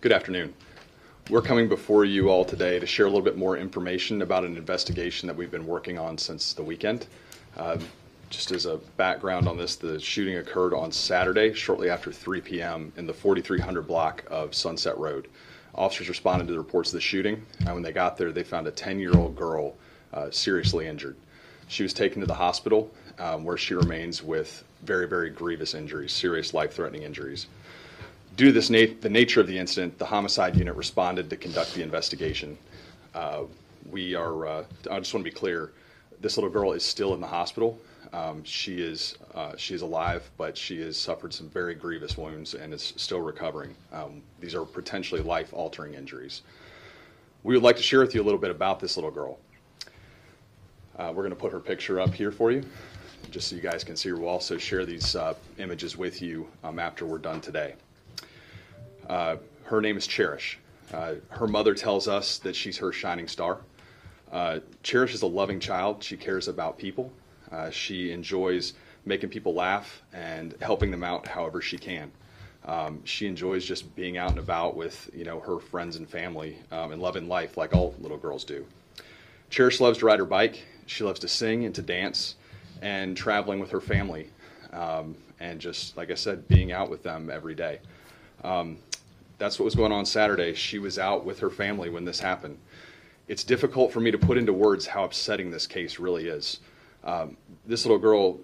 Good afternoon. We're coming before you all today to share a little bit more information about an investigation that we've been working on since the weekend. Just as a background on this, the shooting occurred on Saturday, shortly after 3 p.m. in the 4300 block of Sunset Road. Officers responded to the reports of the shooting, and when they got there, they found a 10-year-old girl seriously injured. She was taken to the hospital, where she remains with very, very grievous injuries, serious life-threatening injuries. Due to the nature of the incident, the homicide unit responded to conduct the investigation. I just want to be clear, this little girl is still in the hospital. She is alive, but she has suffered some very grievous wounds and is still recovering. These are potentially life-altering injuries. We would like to share with you a little bit about this little girl. We're going to put her picture up here for you, just so you guys can see her. We'll also share these images with you after we're done today. Her name is Cherish. Her mother tells us that she's her shining star. Cherish is a loving child. She cares about people. She enjoys making people laugh and helping them out however she can. She enjoys just being out and about with, her friends and family and loving life like all little girls do. Cherish loves to ride her bike. She loves to sing and to dance and traveling with her family and just, like I said, being out with them every day. That's what was going on Saturday. She was out with her family when this happened. It's difficult for me to put into words how upsetting this case really is. This little girl,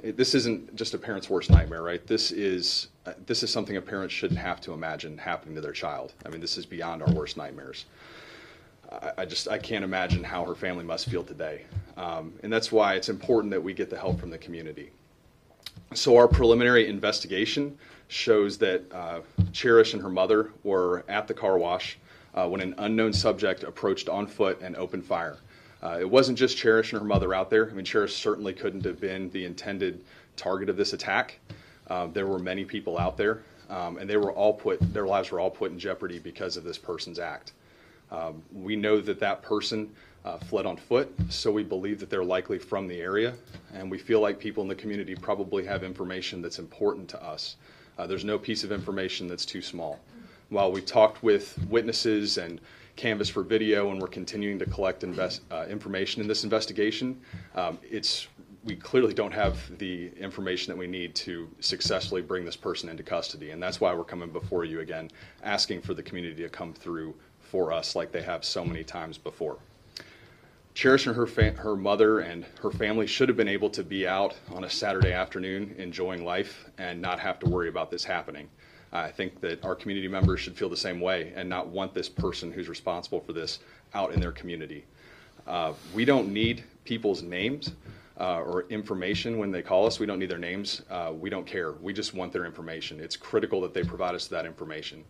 this isn't just a parent's worst nightmare, right? This is something a parent shouldn't have to imagine happening to their child. I mean, this is beyond our worst nightmares. I can't imagine how her family must feel today. And that's why it's important that we get the help from the community. So our preliminary investigation shows that Cherish and her mother were at the car wash when an unknown subject approached on foot and opened fire. It wasn't just Cherish and her mother out there. I mean, Cherish certainly couldn't have been the intended target of this attack. There were many people out there, and their lives were all put in jeopardy because of this person's act. We know that person fled on foot, so we believe that they're likely from the area, and we feel like people in the community probably have information that's important to us. There's no piece of information that's too small. While we talked with witnesses and canvassed for video and we're continuing to collect information in this investigation, we clearly don't have the information that we need to successfully bring this person into custody, and that's why we're coming before you again, asking for the community to come through for us like they have so many times before. Cherish and her mother and her family should have been able to be out on a Saturday afternoon enjoying life and not have to worry about this happening. I think that our community members should feel the same way and not want this person who's responsible for this out in their community. We don't need people's names or information when they call us. We don't need their names. We don't care. We just want their information. It's critical that they provide us that information.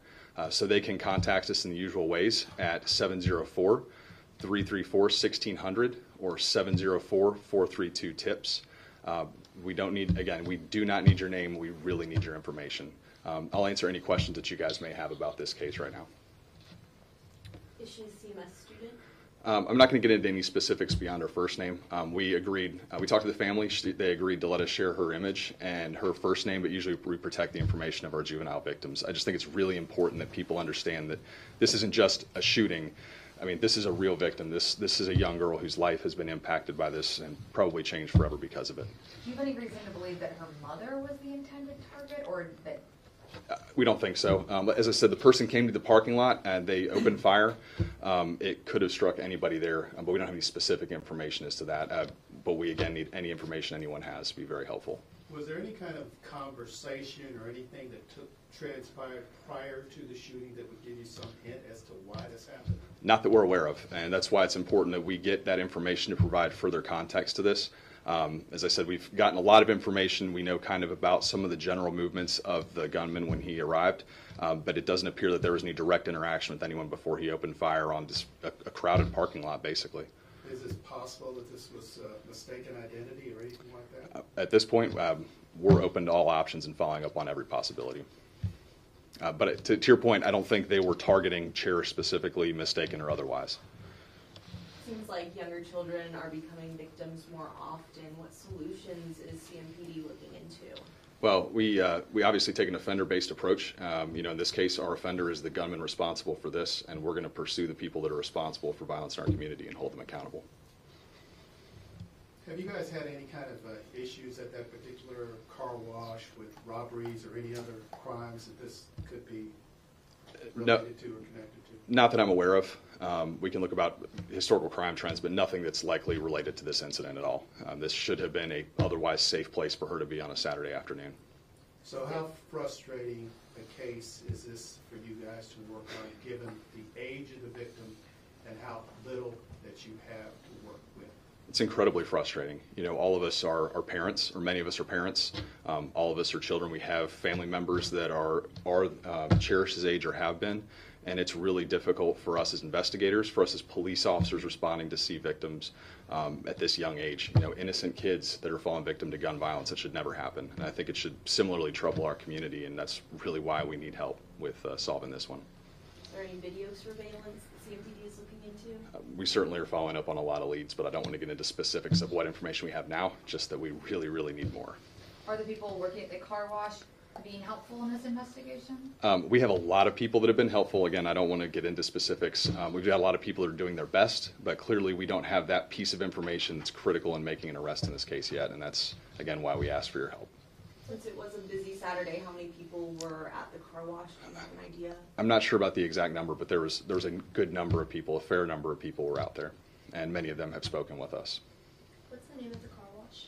So they can contact us in the usual ways at 704-334-1600 or 704-432-TIPS. We do not need your name. We really need your information. I'll answer any questions that you guys may have about this case right now. Is she a CMS student? I'm not going to get into any specifics beyond her first name. We agreed. We talked to the family. They agreed to let us share her image and her first name, but usually we protect the information of our juvenile victims. I just think it's really important that people understand that this isn't just a shooting. I mean, this is a real victim. This is a young girl whose life has been impacted by this and probably changed forever because of it. Do you have any reason to believe that her mother was the intended target, or that? We don't think so. As I said, the person came to the parking lot and they opened fire. It could have struck anybody there, but we don't have any specific information as to that. But we, again, need any information anyone has to be very helpful. Was there any kind of conversation or anything that transpired prior to the shooting that would give you some hint as to why this happened? Not that we're aware of, and that's why it's important that we get that information to provide further context to this. As I said, we've gotten a lot of information. We know kind of about some of the general movements of the gunman when he arrived, but it doesn't appear that there was any direct interaction with anyone before he opened fire on just a crowded parking lot, basically. Is it possible that this was mistaken identity or anything like that? At this point, we're open to all options and following up on every possibility. But to your point, I don't think they were targeting Cherish specifically, mistaken or otherwise. Seems like younger children are becoming victims more often. What solutions is CMPD looking into? Well, we obviously take an offender-based approach. In this case, our offender is the gunman responsible for this, and we're going to pursue the people that are responsible for violence in our community and hold them accountable. Have you guys had any kind of issues at that particular car wash with robberies or any other crimes that this could be related to or connected to? Not that I'm aware of. We can look about historical crime trends, but nothing that's likely related to this incident at all. This should have been a otherwise safe place for her to be on a Saturday afternoon. So how frustrating a case is this for you guys to work on, given the age of the victim and how little that you have to work with? It's incredibly frustrating. All of us are parents, or many of us are parents. All of us are children. We have family members that are Cherish's age or have been, and it's really difficult for us as investigators, for us as police officers responding to see victims at this young age. Innocent kids that are falling victim to gun violence. It should never happen, and I think it should similarly trouble our community, and that's really why we need help with solving this one. Is there any video surveillance the CMPD is looking into? We certainly are following up on a lot of leads, but I don't want to get into specifics of what information we have now, just that we really, really need more. Are the people working at the car wash being helpful in this investigation? We have a lot of people that have been helpful. Again, I don't want to get into specifics. We've got a lot of people that are doing their best, but clearly we don't have that piece of information that's critical in making an arrest in this case yet, and that's, again, why we asked for your help. Since it was a busy Saturday, how many people were at the car wash? Do you have an idea? I'm not sure about the exact number, but there was a good number of people, a fair number of people were out there, and many of them have spoken with us. What's the name of the car wash?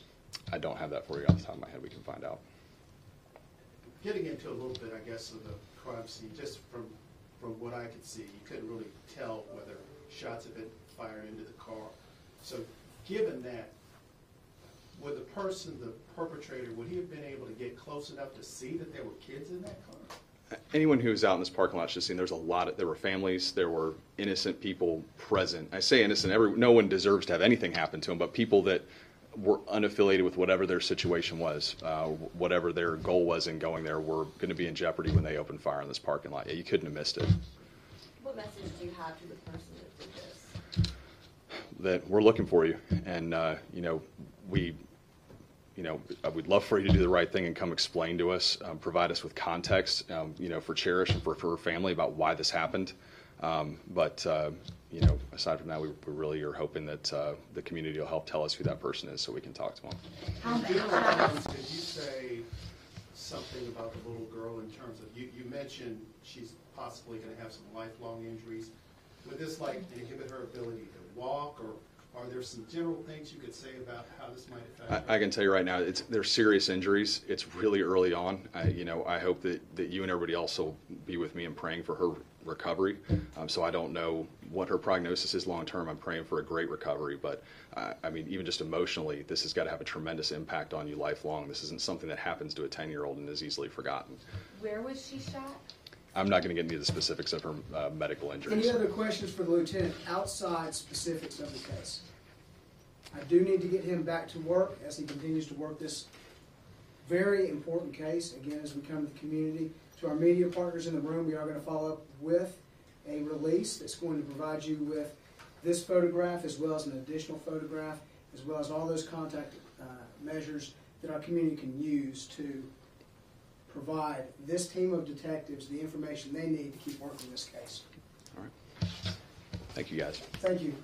I don't have that for you off the top of my head. We can find out. Getting into a little bit, I guess, of the crime scene, just from what I could see, you couldn't really tell whether shots had been fired into the car. So given that, would the perpetrator, would he have been able to get close enough to see that there were kids in that car? Anyone who was out in this parking lot should have seen there were families, there were innocent people present. I say innocent, no one deserves to have anything happen to them, but people that were unaffiliated with whatever their situation was, whatever their goal was in going there, were going to be in jeopardy when they opened fire in this parking lot. Yeah, you couldn't have missed it. What message do you have to the person that did this? That we're looking for you, and we'd love for you to do the right thing and come explain to us, provide us with context, for Cherish and for her family about why this happened. Aside from that, we really are hoping that the community will help tell us who that person is so we can talk to them. Did you say something about the little girl in terms of, you mentioned she's possibly going to have some lifelong injuries. Would this inhibit her ability to walk, or are there some general things you could say about how this might affect her? I can tell you right now, they're serious injuries. It's really early on. I hope that you and everybody else will be with me in praying for her recovery. So I don't know what her prognosis is long term. I'm praying for a great recovery, but even just emotionally, this has got to have a tremendous impact on you lifelong. This isn't something that happens to a 10-year-old and is easily forgotten. Where was she shot? I'm not going to get into the specifics of her medical injuries. Any other questions for the lieutenant outside specifics of the case? I do need to get him back to work as he continues to work this very important case. Again, as we come to the community, to our media partners in the room, we are going to follow up with a release that's going to provide you with this photograph as well as an additional photograph, as well as all those contact measures that our community can use to provide this team of detectives the information they need to keep working this case. All right. Thank you, guys. Thank you.